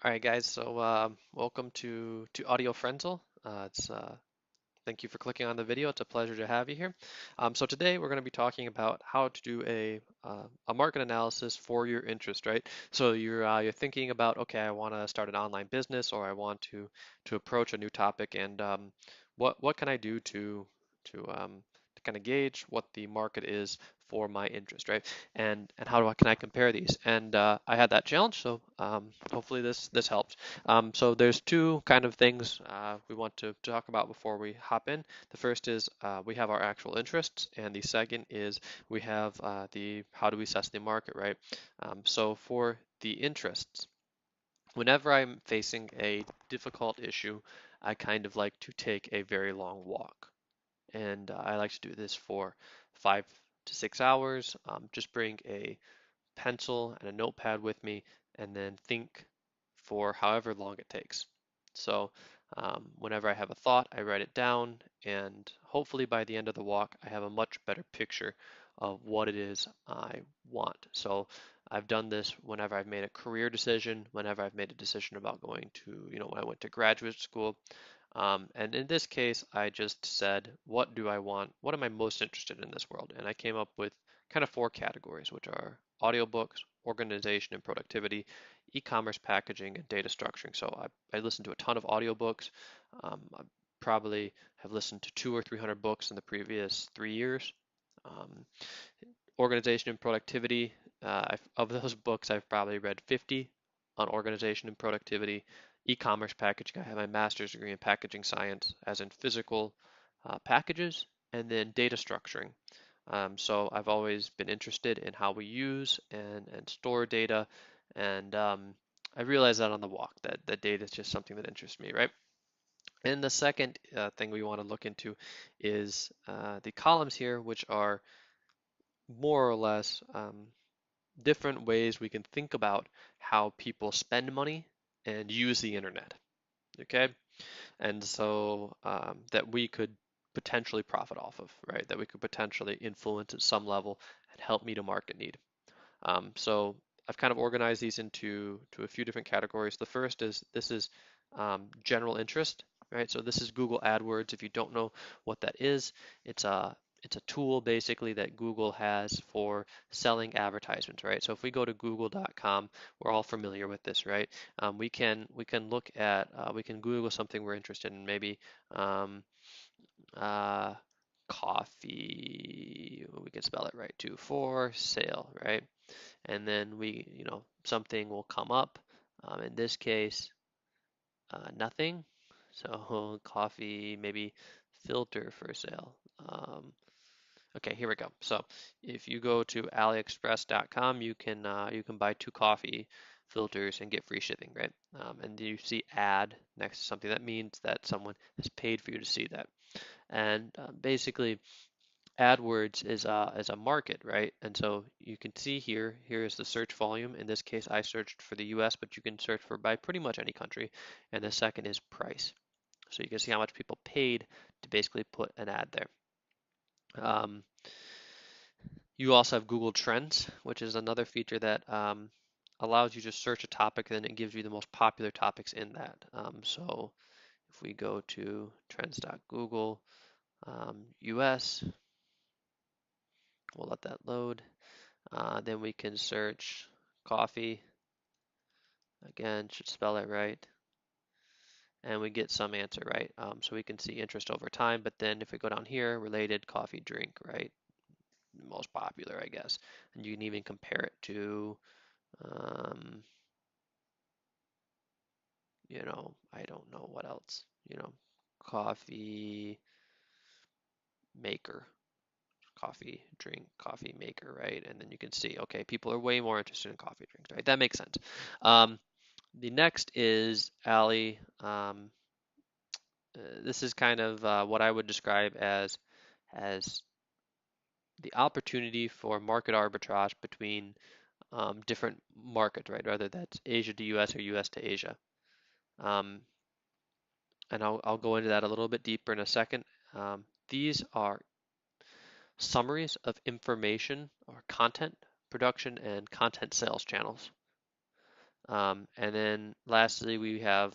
All right, guys. So welcome to Audio Frenzel. It's Thank you for clicking on the video. It's a pleasure to have you here. So today we're going to be talking about how to do a market analysis for your interest, right? So you're thinking about, okay, I want to start an online business, or I want to approach a new topic, and what can I do to kind of gauge what the market is for my interest, right? And how can I compare these? And I had that challenge, so hopefully this helps. So there's two kind of things we want to talk about before we hop in. The first is we have our actual interests, and the second is we have the how do we assess the market, right? So for the interests, whenever I'm facing a difficult issue, I kind of like to take a very long walk, and I like to do this for 5 to 6 hours. Just bring a pencil and a notepad with me, and then think for however long it takes. So whenever I have a thought, I write it down, and hopefully by the end of the walk, I have a much better picture of what it is I want. So I've done this whenever I've made a career decision, whenever I've made a decision about going to, when I went to graduate school. And in this case, I just said, what do I want? What am I most interested in this world? And I came up with kind of four categories, which are audiobooks, organization and productivity, e-commerce packaging, and data structuring. So I listened to a ton of audiobooks. I probably have listened to 200 or 300 books in the previous 3 years. Um, Organization and productivity, of those books, I've probably read 50 on organization and productivity. E-commerce packaging, I have my master's degree in packaging science, as in physical packages, and then data structuring. So I've always been interested in how we use and store data, and I realized that on the walk that data is just something that interests me, right? And the second thing we want to look into is the columns here, which are more or less different ways we can think about how people spend money and use the internet. Okay, and so that we could potentially profit off of, right? That we could potentially influence at some level and help meet a market need. So I've kind of organized these into a few different categories. The first is this is general interest, right? So this is Google AdWords. If you don't know what that is, it's a tool basically that Google has for selling advertisements, right? So if we go to google.com, we're all familiar with this, right? We can look at we can Google something we're interested in, maybe um, uh, coffee. We can spell it right too, for sale, right? And then something will come up. In this case, nothing. So coffee, maybe filter for sale. Okay, here we go. So if you go to aliexpress.com, you can buy 2 coffee filters and get free shipping, right? And you see ad next to something. That means that someone has paid for you to see that. And basically, AdWords is a market, right? And so you can see here is the search volume. In this case, I searched for the US, but you can search for by pretty much any country. And the second is price. So you can see how much people paid to basically put an ad there. You also have Google Trends, which is another feature that allows you to search a topic, and then it gives you the most popular topics in that. So if we go to trends.google US, we'll let that load. Then we can search coffee. Again, should spell it right. And we get some answer, right? So we can see interest over time. But then if we go down here, related coffee drink, right? Most popular, I guess. And you can even compare it to, um, I don't know what else, coffee maker, coffee drink, coffee maker, right? And then you can see, okay, people are way more interested in coffee drinks, right? That makes sense. The next is Ali. This is kind of what I would describe as the opportunity for market arbitrage between different markets, right? Whether that's Asia to US or US to Asia. Um, and I'll go into that a little bit deeper in a second. These are summaries of information or content production and content sales channels. And then lastly, we have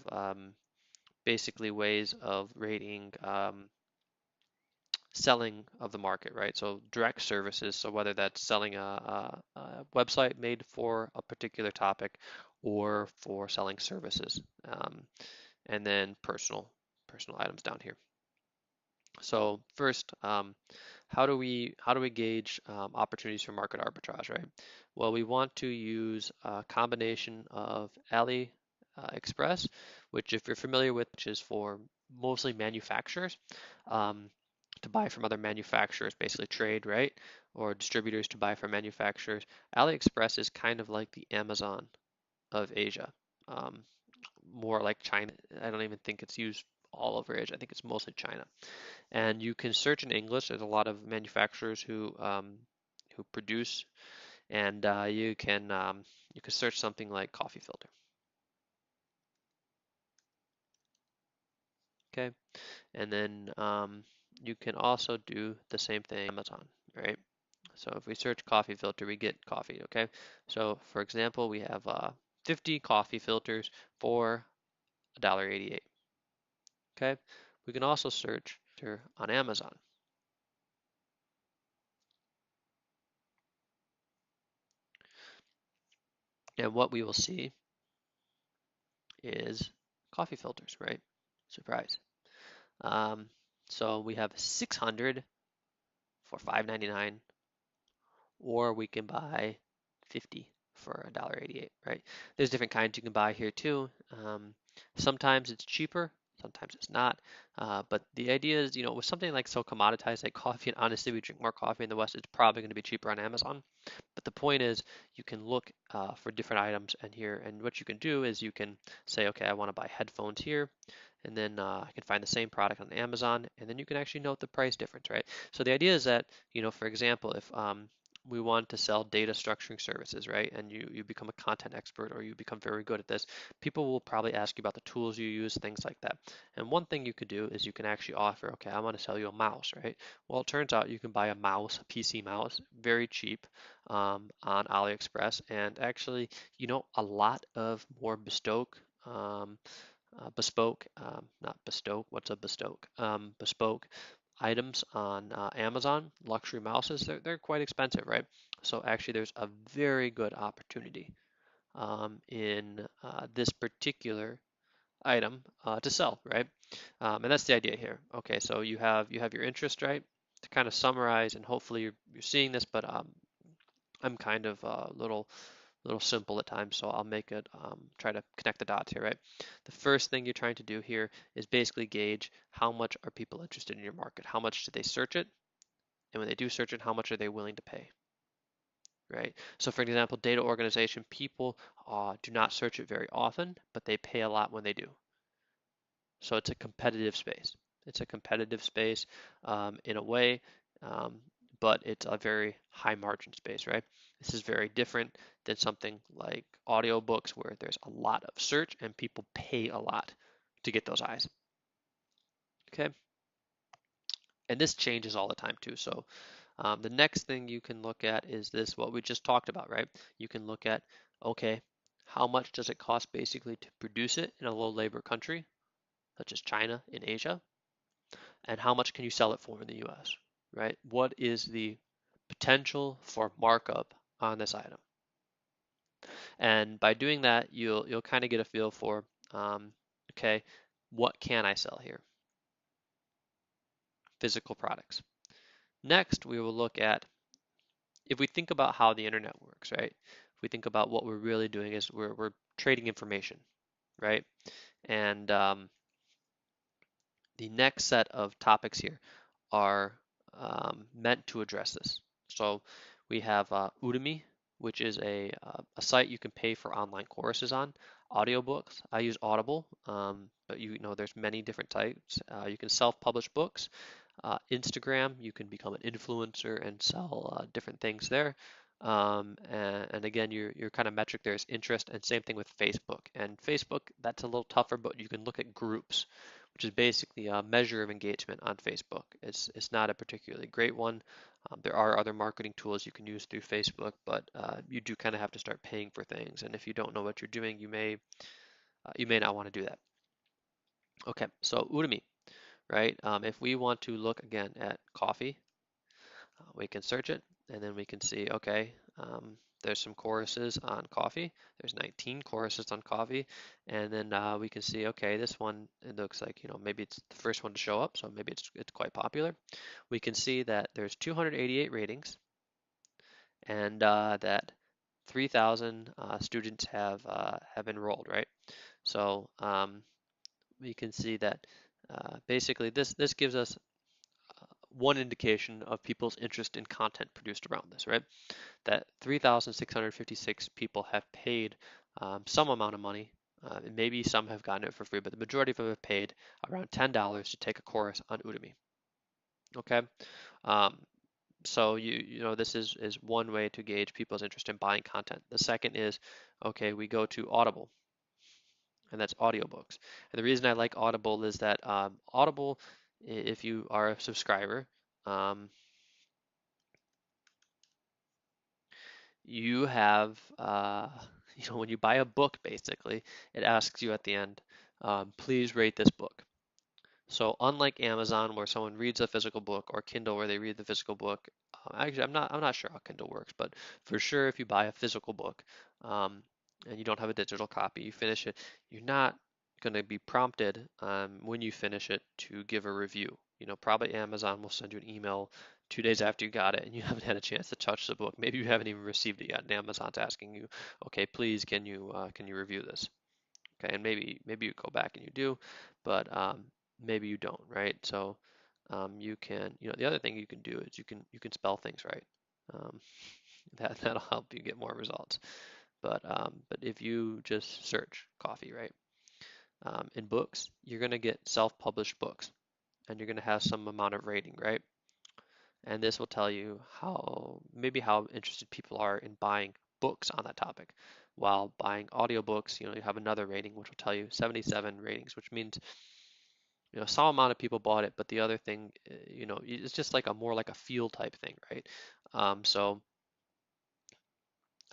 basically ways of rating selling of the market, right? So direct services, so whether that's selling a website made for a particular topic or for selling services, and then personal items down here. So first, how do we gauge opportunities for market arbitrage, right? Well, we want to use a combination of AliExpress, which if you're familiar with, which is for mostly manufacturers, um, to buy from other manufacturers, basically trade, right? Or distributors to buy from manufacturers. AliExpress is kind of like the Amazon of Asia, um, more like China. I don't even think it's used all over Asia. I think it's mostly China. And you can search in English. There's a lot of manufacturers who produce, and you can search something like coffee filter. Okay, and then you can also do the same thing on Amazon, right? So if we search coffee filter, we get coffee. Okay, so for example, we have 50 coffee filters for $1.88. Okay, we can also search on Amazon, and what we will see is coffee filters, right? Surprise. Um, so we have 600 for $5.99, or we can buy 50 for $1.88, right? There's different kinds you can buy here too. Sometimes it's cheaper, sometimes it's not. But the idea is, with something like so commoditized like coffee, and honestly, we drink more coffee in the West, it's probably going to be cheaper on Amazon. But the point is, you can look for different items and here, and what you can do is you can say, okay, I want to buy headphones here, and then I can find the same product on Amazon, and then you can actually note the price difference, right? So the idea is that, for example, if we want to sell data structuring services, right? And you become a content expert or you become very good at this, people will probably ask you about the tools you use, things like that. And one thing you could do is you can actually offer, okay, I want to sell you a mouse, right? Well, it turns out you can buy a mouse, a PC mouse, very cheap on AliExpress, and actually, a lot of more bespoke, not bestoke, what's a bespoke? Bespoke items on Amazon, luxury mouses, they're quite expensive, right? So actually there's a very good opportunity in this particular item to sell, right? And that's the idea here. Okay, so you have your interest, right? To kind of summarize, and hopefully you're seeing this, but I'm kind of a little simple at times, so I'll make it try to connect the dots here, right? The first thing you're trying to do here is basically gauge how much are people interested in your market, how much do they search it, and when they do search it, how much are they willing to pay, right? So for example, data organization, people do not search it very often, but they pay a lot when they do. So it's a competitive space. It's a competitive space in a way, um, but it's a very high margin space, right? This is very different than something like audiobooks where there's a lot of search and people pay a lot to get those eyes. Okay, and this changes all the time too. So the next thing you can look at is this, what we just talked about, right? You can look at, okay, how much does it cost basically to produce it in a low labor country, such as China in Asia? And how much can you sell it for in the US, right? What is the potential for markup on this item? And by doing that, you'll kind of get a feel for, okay, what can I sell here? Physical products. Next, we will look at, if we think about how the internet works, right? If we think about what we're really doing is we're trading information, right? And the next set of topics here are meant to address this. So we have Udemy, which is a site you can pay for online courses on, audiobooks. I use Audible, but there's many different types. You can self-publish books. Instagram, you can become an influencer and sell different things there. And again, your kind of metric there is interest, and same thing with Facebook. And Facebook, that's a little tougher, but you can look at groups, which is basically a measure of engagement on Facebook. It's not a particularly great one, There are other marketing tools you can use through Facebook, but you do kind of have to start paying for things. And if you don't know what you're doing, you may not want to do that. Okay, so Udemy, right? If we want to look again at coffee, we can search it, and then we can see, okay, there's some courses on coffee. There's 19 courses on coffee, and then we can see, okay, this one, it looks like, maybe it's the first one to show up, so maybe it's quite popular. We can see that there's 288 ratings, and that 3,000 students have enrolled, right? So we can see that basically this gives us one indication of people's interest in content produced around this, right? That 3,656 people have paid some amount of money. Maybe some have gotten it for free, but the majority of them have paid around $10 to take a course on Udemy. Okay, um, so this is one way to gauge people's interest in buying content. The second is, okay, we go to Audible, and that's audiobooks. And the reason I like Audible is that Audible, if you are a subscriber, um, you have, when you buy a book, basically, it asks you at the end, please rate this book. So unlike Amazon, where someone reads a physical book, or Kindle, where they read the physical book, actually, I'm not sure how Kindle works, but for sure, if you buy a physical book, um, and you don't have a digital copy, you finish it, you're not going to be prompted when you finish it to give a review. Probably Amazon will send you an email 2 days after you got it, and you haven't had a chance to touch the book. Maybe you haven't even received it yet, and Amazon's asking you, okay, please, can you review this? Okay, and maybe you go back and you do, but maybe you don't, right? So you can, the other thing you can do is you can spell things right. Um, that'll help you get more results. But if you just search coffee, right, in books, you're gonna get self-published books, and you're gonna have some amount of rating, right? And this will tell you how interested people are in buying books on that topic. While buying audiobooks, you have another rating which will tell you 77 ratings, which means some amount of people bought it, but the other thing, it's just like more like a feel type thing, right? So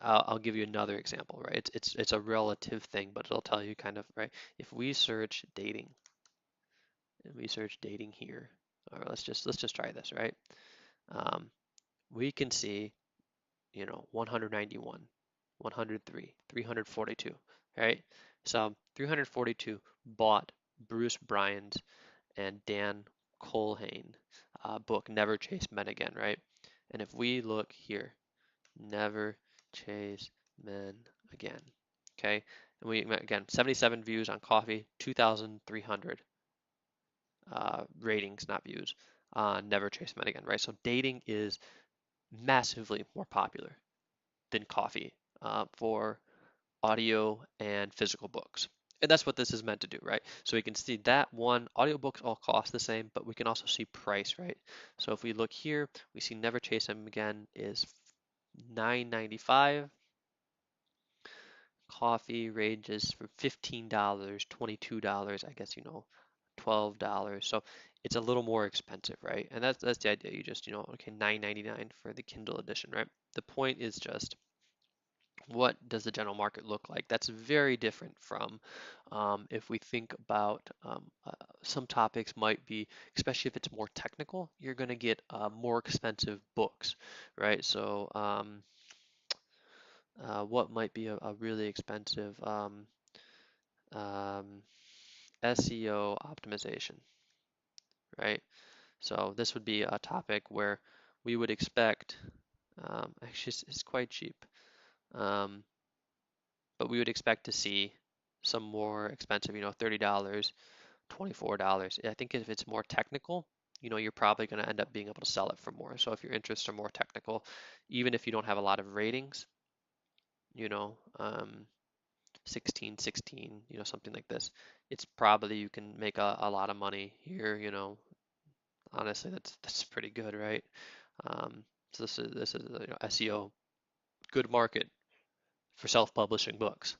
I'll give you another example, right? It's a relative thing, but it'll tell you kind of, right? If we search dating, and we search dating here, or let's just try this, right? Um, we can see 191, 103, 342, right? So 342 bought Bruce Bryan's and Dan Colhane book, Never Chase Men Again, right? And if we look here, Never Chase Men Again, okay? And we, again, 77 views on coffee, 2,300 ratings, not views, on Never Chase Men Again, right? So dating is massively more popular than coffee for audio and physical books. And that's what this is meant to do, right? So we can see that one, audiobooks all cost the same, but we can also see price, right? So if we look here, we see Never Chase Him Again is $9.95. Coffee ranges from $15, $22, I guess, $12. So it's a little more expensive, right? And that's the idea. You just, okay, $9.99 for the Kindle edition, right? The point is just, what does the general market look like? That's very different from if we think about some topics might be, especially if it's more technical, you're going to get more expensive books, right? So what might be a really expensive um, SEO optimization, right? So this would be a topic where we would expect, actually it's quite cheap. Um, but we would expect to see some more expensive, $30, $24. I think if it's more technical, you're probably going to end up being able to sell it for more. So if your interests are more technical, even if you don't have a lot of ratings, you know, um, 16, 16, something like this, it's probably you can make a lot of money here. Honestly, that's pretty good, right? So this is SEO, good market for self-publishing books.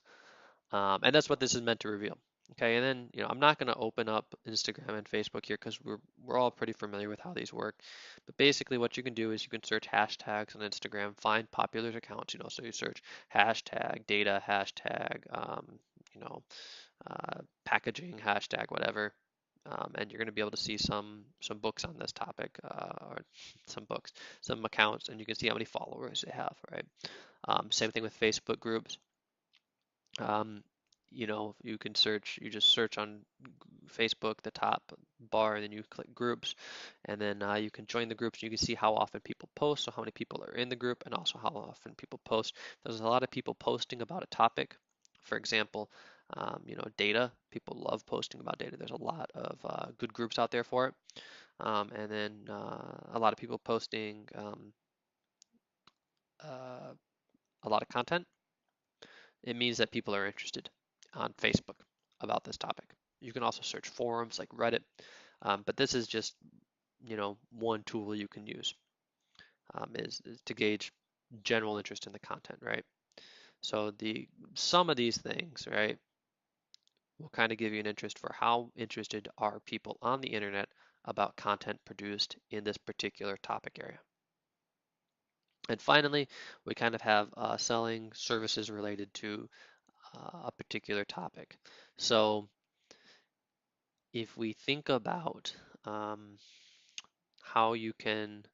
And that's what this is meant to reveal. Okay, and then I'm not going to open up Instagram and Facebook here because we're all pretty familiar with how these work. But basically, what you can do is you can search hashtags on Instagram, find popular accounts. So you search hashtag data, hashtag you know packaging, hashtag whatever, and you're going to be able to see some books on this topic, or some books, some accounts, and you can see how many followers they have, right? Same thing with Facebook groups. Um, you can search, you just search on Facebook, the top bar, and then you click groups, and then you can join the groups. You can see how often people post, so how many people are in the group, and also how often people post. There's a lot of people posting about a topic. For example, data. People love posting about data. There's a lot of good groups out there for it. And then a lot of people posting uh, a lot of content. It means that people are interested on Facebook about this topic. You can also search forums like Reddit, but this is just one tool you can use, is to gauge general interest in the content, right? So the some of these things, right, will kind of give you an interest for how interested are people on the internet about content produced in this particular topic area. And finally, we kind of have selling services related to a particular topic. So if we think about um, how you can,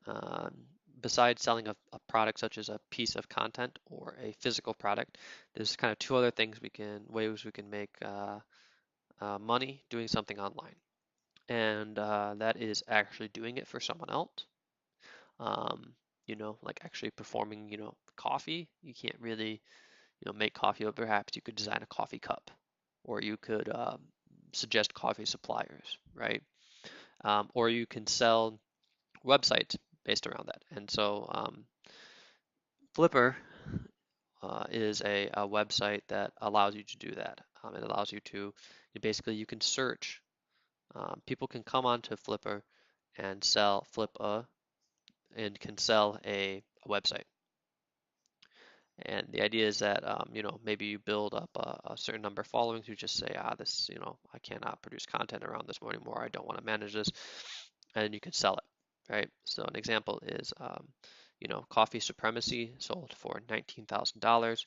um, besides selling a product such as a piece of content or a physical product, there's kind of two other things ways we can make money doing something online. And that is actually doing it for someone else. Um, like actually performing, coffee. You can't really, make coffee, but perhaps you could design a coffee cup, or you could suggest coffee suppliers, right? Or you can sell websites based around that. And so Flipper is a website that allows you to do that. It allows you to basically you can search. People can come onto Flipper and sell Flippa and can sell a website. And the idea is that maybe you build up a certain number of followings. You just say, this, I cannot produce content around this anymore. I don't want to manage this, and you can sell it, right? So an example is, coffee supremacy sold for $19,000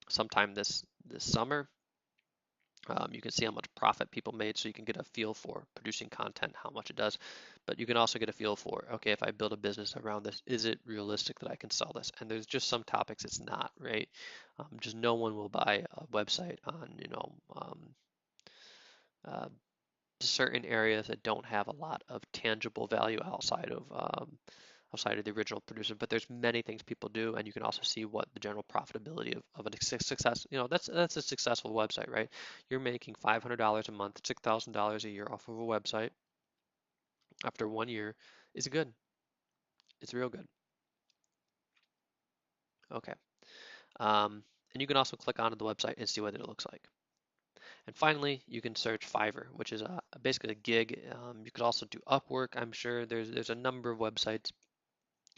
sometime this summer. You can see how much profit people made, so you can get a feel for producing content, how much it does. But you can also get a feel for, okay, if I build a business around this, is it realistic that I can sell this? And there's just some topics it's not, right? Just no one will buy a website on, uh, certain areas that don't have a lot of tangible value outside of the original producer. But there's many things people do, and you can also see what the general profitability of a success. That's a successful website, right? You're making $500 a month, $6,000 a year off of a website after 1 year is good. It's real good. Okay. And you can also click onto the website and see what it looks like. And finally, you can search Fiverr, which is basically a gig. You could also do Upwork. I'm sure there's a number of websites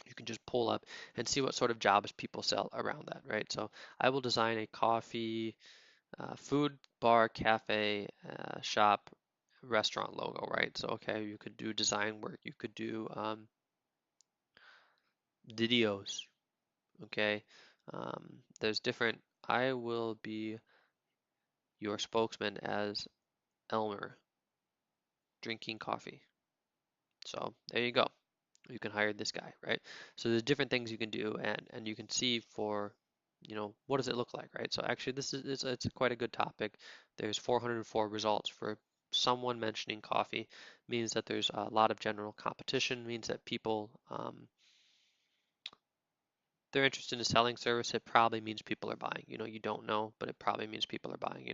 you can just pull up and see what sort of jobs people sell around that, right? So I will design a coffee, food, bar, cafe, shop, restaurant logo, right? So, okay, you could do design work, you could do videos, okay? There's different, I will be your spokesman as Elmer drinking coffee. So there you go. You can hire this guy, right? So there's different things you can do, and you can see for, what does it look like, right? So actually, this is it's quite a good topic. There's 404 results for someone mentioning coffee. Means that there's a lot of general competition. Means that people they're interested in a selling service. It probably means people are buying. You don't know, but it probably means people are buying.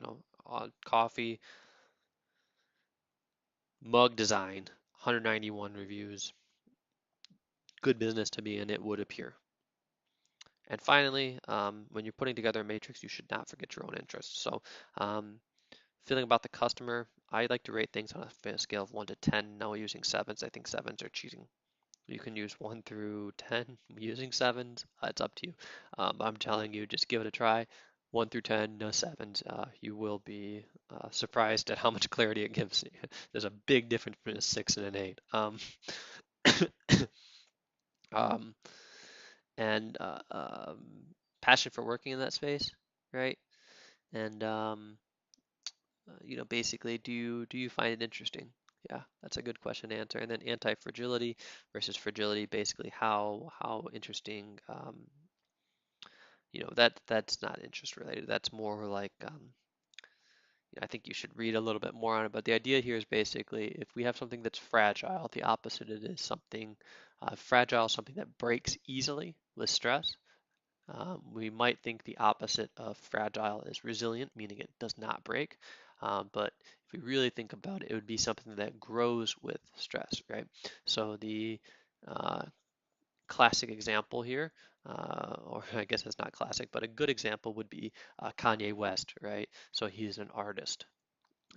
Coffee mug design, 191 reviews. Good business to be in, it would appear. And finally, when you're putting together a matrix, you should not forget your own interests. So, um, feeling about the customer, I like to rate things on a scale of 1 to 10. No using sevens. I think sevens are cheating. You can use 1 through 10 using sevens. It's up to you. I'm telling you, just give it a try. 1 through 10, no sevens. You will be surprised at how much clarity it gives. There's a big difference between a 6 and an 8. Um, and passion for working in that space, right? And basically, do you find it interesting? Yeah, that's a good question to answer. And then anti-fragility versus fragility, basically how interesting. That's not interest related. That's more like I think you should read a little bit more on it. But the idea here is basically if we have something that's fragile, the opposite of it is something fragile, something that breaks easily with stress. We might think the opposite of fragile is resilient, meaning it does not break. But if we really think about it, it would be something that grows with stress, right? So the uh, classic example here, or I guess it's not classic, but a good example would be Kanye West, right? So he's an artist.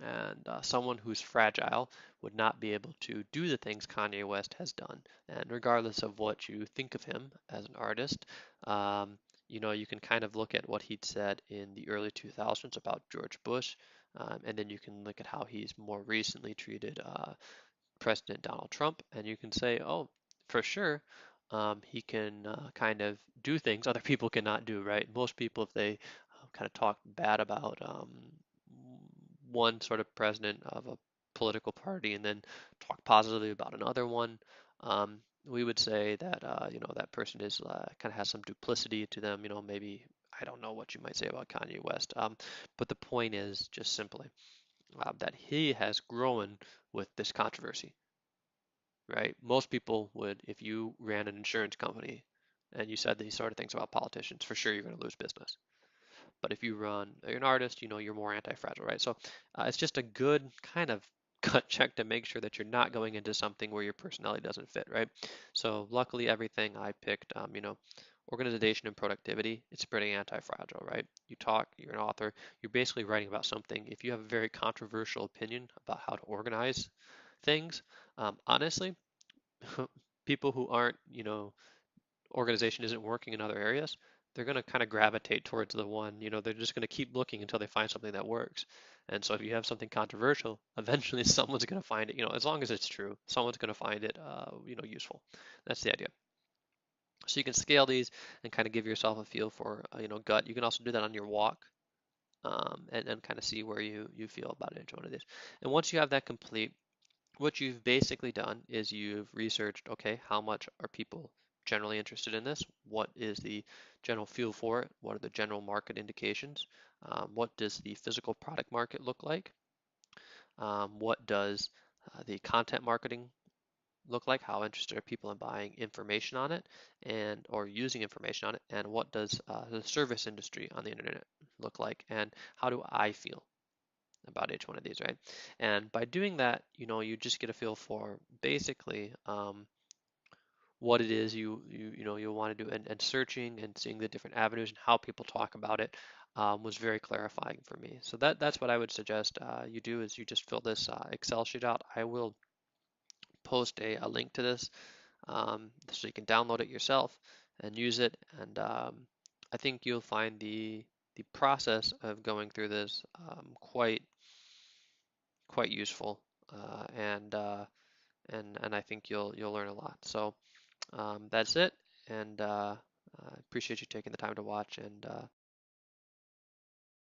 And someone who's fragile would not be able to do the things Kanye West has done. And regardless of what you think of him as an artist, um, you can kind of look at what he'd said in the early 2000s about George Bush, and then you can look at how he's more recently treated President Donald Trump, and you can say, oh, for sure, he can kind of do things other people cannot do, right? Most people, if they kind of talk bad about one sort of president of a political party and then talk positively about another one, we would say that that person is kind of has some duplicity to them. Maybe I don't know what you might say about Kanye West, but the point is just simply that he has grown with this controversy, right? Most people would, if you ran an insurance company and you said these sort of things about politicians, for sure you're going to lose business. But if you're an artist, you're more anti-fragile, right? So it's just a good kind of gut check to make sure that you're not going into something where your personality doesn't fit, right? So luckily, everything I picked, organization and productivity, it's pretty anti-fragile, right? You talk, you're an author, you're basically writing about something. If you have a very controversial opinion about how to organize things, honestly, people who aren't, organization isn't working in other areas, they're going to kind of gravitate towards the one, they're just going to keep looking until they find something that works. And so if you have something controversial, eventually someone's going to find it, as long as it's true, someone's going to find it, useful. That's the idea. So you can scale these and kind of give yourself a feel for, gut. You can also do that on your walk. And kind of see where you feel about each one of these. And once you have that complete, what you've basically done is you've researched, okay, how much are people generally interested in this? What is the general feel for it? What are the general market indications? What does the physical product market look like? What does the content marketing look like? How interested are people in buying information on it and or using information on it? And what does the service industry on the internet look like? And how do I feel about each one of these, right? And by doing that, you just get a feel for basically what it is you want to do, and searching and seeing the different avenues and how people talk about it was very clarifying for me. So that's what I would suggest you do is you just fill this Excel sheet out. I will post a link to this so you can download it yourself and use it. And I think you'll find the process of going through this quite useful, and I think you'll learn a lot. So that's it, and I appreciate you taking the time to watch, and